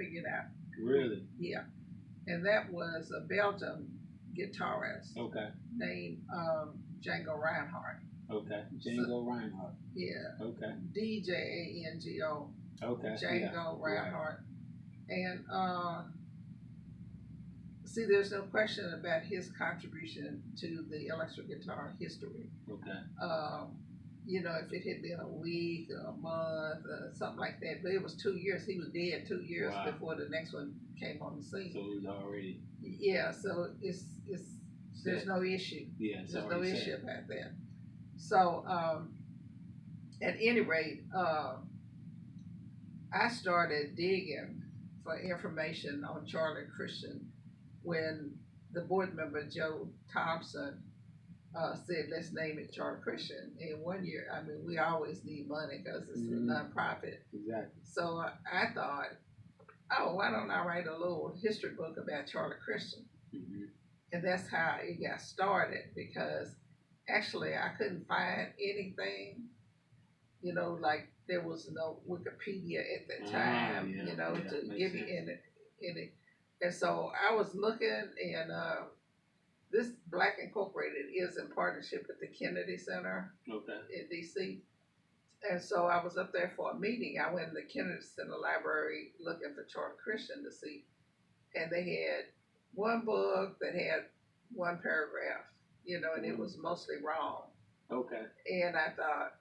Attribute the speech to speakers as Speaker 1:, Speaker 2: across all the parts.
Speaker 1: figure it out.
Speaker 2: Really?
Speaker 1: Yeah. And that was a Belgian guitarist
Speaker 2: Okay.
Speaker 1: named Django Reinhardt.
Speaker 2: Okay. Django Reinhardt.
Speaker 1: Yeah.
Speaker 2: Okay.
Speaker 1: Django.
Speaker 2: Okay.
Speaker 1: Django
Speaker 2: Yeah.
Speaker 1: Reinhardt. And see, there's no question about his contribution to the electric guitar history.
Speaker 2: Okay.
Speaker 1: You know, if it had been a week, a month, something like that, but it was 2 years. He was dead 2 years
Speaker 2: Wow.
Speaker 1: before the next one came on the scene.
Speaker 2: So it was already.
Speaker 1: Yeah, so it's there's no issue.
Speaker 2: Yeah,
Speaker 1: there's no
Speaker 2: set.
Speaker 1: issue about that. So at any rate, I started digging for information on Charlie Christian when the board member Joe Thompson said, let's name it Charlie Christian. And 1 year, I mean, we always need money because it's a nonprofit.
Speaker 2: Exactly.
Speaker 1: So I thought, oh, why don't I write a little history book about Charlie Christian? And that's how it got started, because actually I couldn't find anything, you know, like there was no Wikipedia at that time,
Speaker 2: yeah,
Speaker 1: you know,
Speaker 2: yeah,
Speaker 1: to give you
Speaker 2: sense.
Speaker 1: in it. And so I was looking, and this Black Incorporated is in partnership with the Kennedy Center in DC. And so I was up there for a meeting. I went in the Kennedy Center library looking for Charlie Christian to see. And they had one book that had one paragraph, you know, and it was mostly wrong.
Speaker 2: Okay.
Speaker 1: And I thought,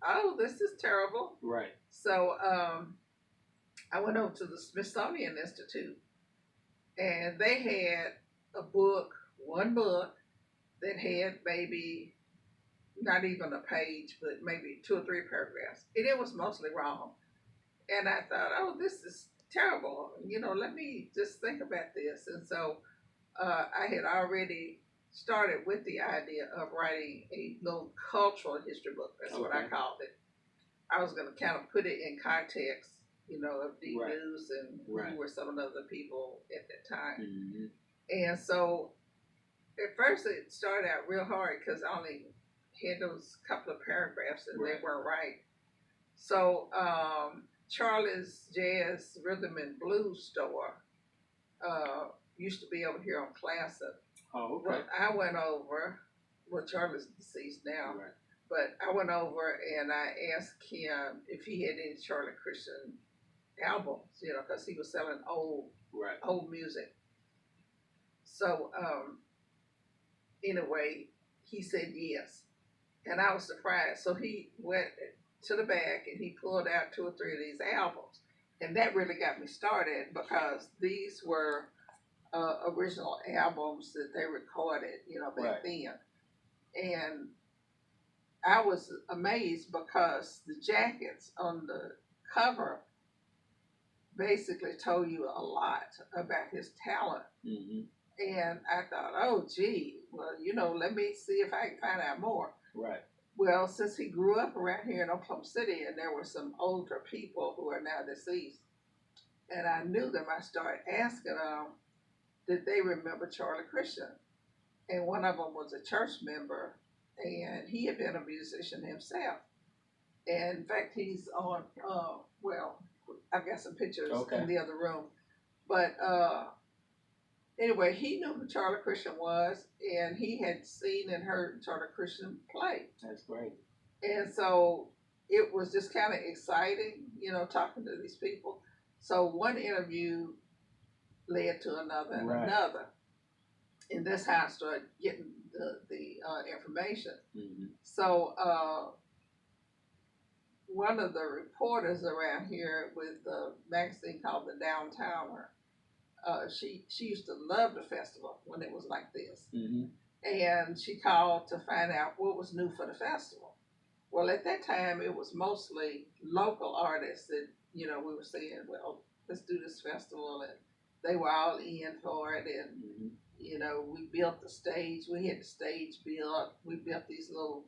Speaker 1: oh, this is terrible.
Speaker 2: Right.
Speaker 1: So I went over to the Smithsonian Institute, and they had a book, one book, that had maybe not even a page, but maybe 2 or 3 paragraphs. And it was mostly wrong. And I thought, oh, this is terrible. You know, let me just think about this. And so I had already started with the idea of writing a little cultural history book. That's what I called it. I was going to kind of put it in context, you know, of the news and who were some of the other people at that time. And so at first it started out real hard because I only had those couple of paragraphs and they weren't right. So Charlie's Jazz Rhythm and Blues store used to be over here on Classic.
Speaker 2: Oh, okay.
Speaker 1: But I went over, well, Charlie's deceased now, but I went over and I asked him if he had any Charlie Christian albums, you know, because he was selling old music. So anyway, he said yes. And I was surprised. So he went to the back and he pulled out 2 or 3 of these albums. And that really got me started because these were original albums that they recorded, you know, back then. And I was amazed because the jackets on the cover basically told you a lot about his talent. And I thought, oh, gee, well, you know, let me see if I can find out more. Well, since he grew up around here in Oklahoma City, and there were some older people who are now deceased, and I knew them, I started asking them, did they remember Charlie Christian? And one of them was a church member, and he had been a musician himself. And in fact, he's on, well, I've got some pictures in the other room. But anyway, he knew who Charlie Christian was, and he had seen and heard Charlie Christian play.
Speaker 2: That's great.
Speaker 1: And so it was just kind of exciting, you know, talking to these people. So one interview led to another and another. And that's how I started getting the information. So one of the reporters around here with a magazine called The Downtowner, she used to love the festival when it was like this. And she called to find out what was new for the festival. Well, at that time, it was mostly local artists that, you know, we were saying, well, let's do this festival. And they were all in for it. And, you know, we built the stage. We had the stage built. We built these little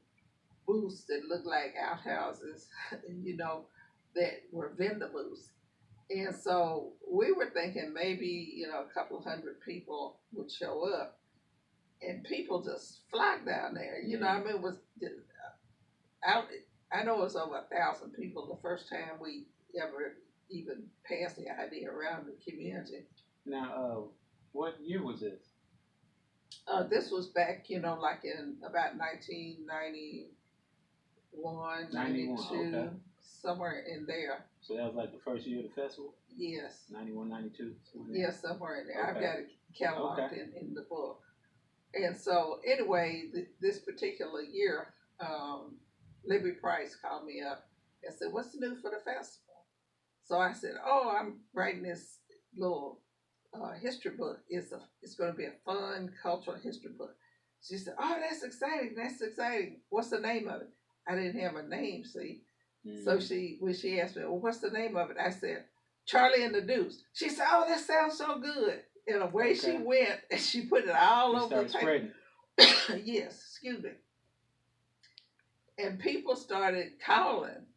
Speaker 1: booths that looked like outhouses, you know, that were vendor booths. And so we were thinking maybe, you know, a couple of hundred people would show up. And people just flocked down there. You know, I mean, it was, I know it was over 1,000 people the first time we ever even pass the idea around the community.
Speaker 2: Now, what year was this?
Speaker 1: This was back, like in about 1991,
Speaker 2: 91.
Speaker 1: 92,
Speaker 2: Okay.
Speaker 1: somewhere in there.
Speaker 2: So that was like the first year of the festival.
Speaker 1: Yes.
Speaker 2: 91, 92.
Speaker 1: Yes, somewhere in there. I've
Speaker 2: Okay.
Speaker 1: got it cataloged
Speaker 2: Okay.
Speaker 1: in the book. And so, anyway, this particular year, Libby Price called me up and said, "What's new for the festival?" So I said, "Oh, I'm writing this little history book. It's going to be a fun cultural history book." She said, "Oh, that's exciting. That's exciting. What's the name of it?" I didn't have a name, see. So when she asked me, "Well, what's the name of it?" I said, "Charlie and the Deuce." She said, "Oh, that sounds so good." And away she went, and she put it all over the paper. Yes, excuse me. And people started calling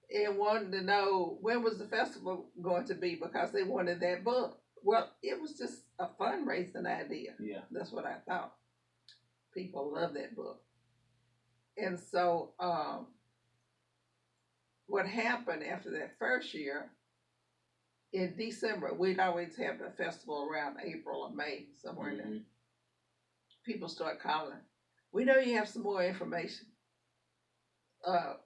Speaker 1: and wanting to know when was the festival going to be because they wanted that book. Well, it was just a fundraising idea.
Speaker 2: Yeah.
Speaker 1: That's what I thought. People love that book. And so what happened after that first year, in December, we'd always have the festival around April or May, somewhere in there. People start calling. "We know you have some more information.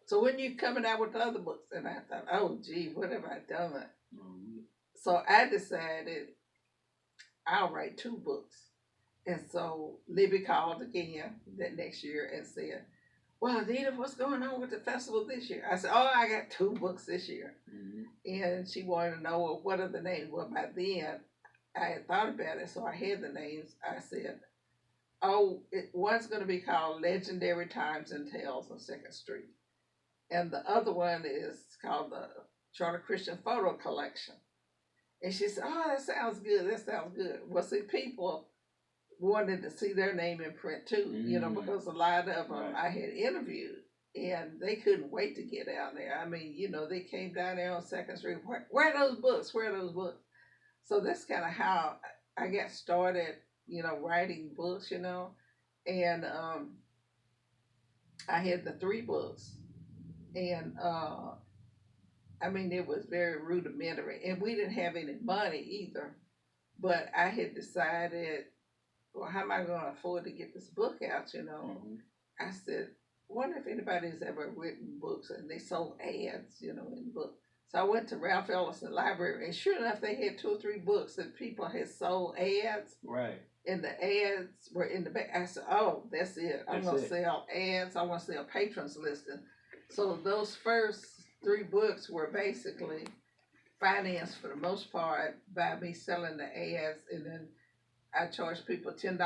Speaker 1: So when you coming out with the other books?" And I thought, "Oh, gee, what have I done?" So I decided I'll write 2 books. And so Libby called again that next year and said, "Well, Anita, what's going on with the festival this year?" I said, "Oh, I got 2 books this year." And she wanted to know, well, what are the names? Well, by then, I had thought about it, so I had the names. I said, "Oh, one's going to be called Legendary Times and Tales on 2nd Street. And the other one is called the Charter Christian Photo Collection." And she said, "Oh, that sounds good. That sounds good." Well, see, people wanted to see their name in print too, because a lot of them I had interviewed and they couldn't wait to get down there. I mean, they came down there on 2nd Street. Where are those books? Where are those books? So that's kind of how I got started, writing books, and I had the 3 books. And I mean, it was very rudimentary, and we didn't have any money either. But I had decided, well, how am I going to afford to get this book out? I said, wonder if anybody's ever written books and they sold ads, in books. So I went to Ralph Ellison Library, and sure enough, they had 2 or 3 books that people had sold ads.
Speaker 2: Right.
Speaker 1: And the ads were in the back. I said, "Oh, that's it. I'm going to sell ads. I want to sell patrons listing." So those first 3 books were basically financed for the most part by me selling the ads, and then I charged people $10,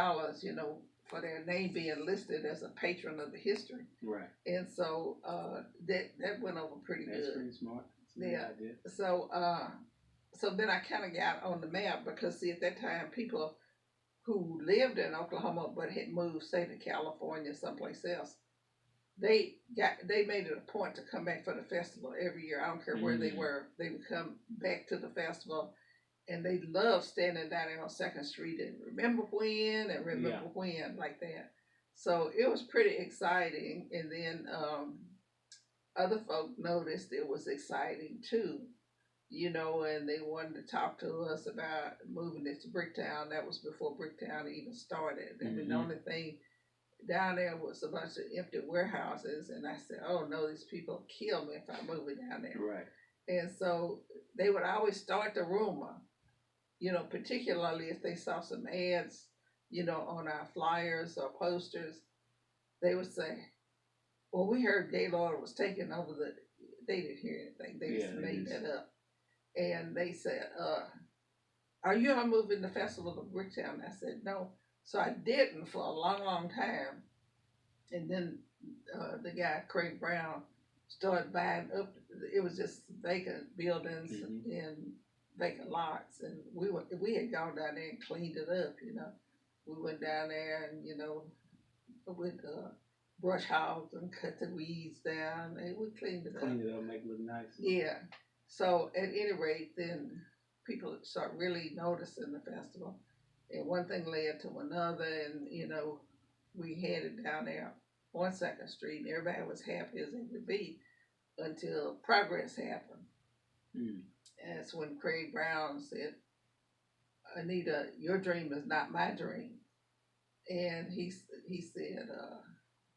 Speaker 1: for their name being listed as a patron of the history.
Speaker 2: Right.
Speaker 1: And so that went over pretty good.
Speaker 2: That's pretty smart.
Speaker 1: Yeah. So then I kind of got on the map because, see, at that time, people who lived in Oklahoma but had moved, say, to California, someplace else, they made it a point to come back for the festival every year. I don't care where they were. They would come back to the festival, and they loved standing down there on 2nd Street and remember when like that. So it was pretty exciting. And then other folk noticed it was exciting too, and they wanted to talk to us about moving it to Bricktown. That was before Bricktown even started. I mean, the only thing down there was a bunch of empty warehouses, and I said, "Oh no, these people kill me if I move it down there."
Speaker 2: Right.
Speaker 1: And so they would always start the rumor, particularly if they saw some ads, on our flyers or posters. They would say, "Well, we heard Gaylord was taking over the." They didn't hear anything. They just made that up. And they said, "Are you all moving the festival to Bricktown?" I said, "No." So I didn't for a long, long time. And then the guy, Craig Brown, started buying up. It was just vacant buildings and vacant lots. And we had gone down there and cleaned it up, We went down there and, with brush hogs and cut the weeds down. And we cleaned it up.
Speaker 2: Cleaned it up, make it look nice.
Speaker 1: Yeah. So at any rate, then people start really noticing the festival. And one thing led to another, and, we headed down there on 2nd Street, and everybody was happy as they could be until Progress happened. And that's when Craig Brown said, Anita, your dream is not my dream. And he said,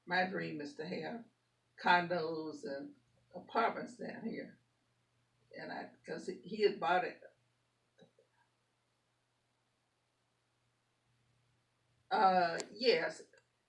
Speaker 1: my dream is to have condos and apartments down here. And because he had bought it. Yes,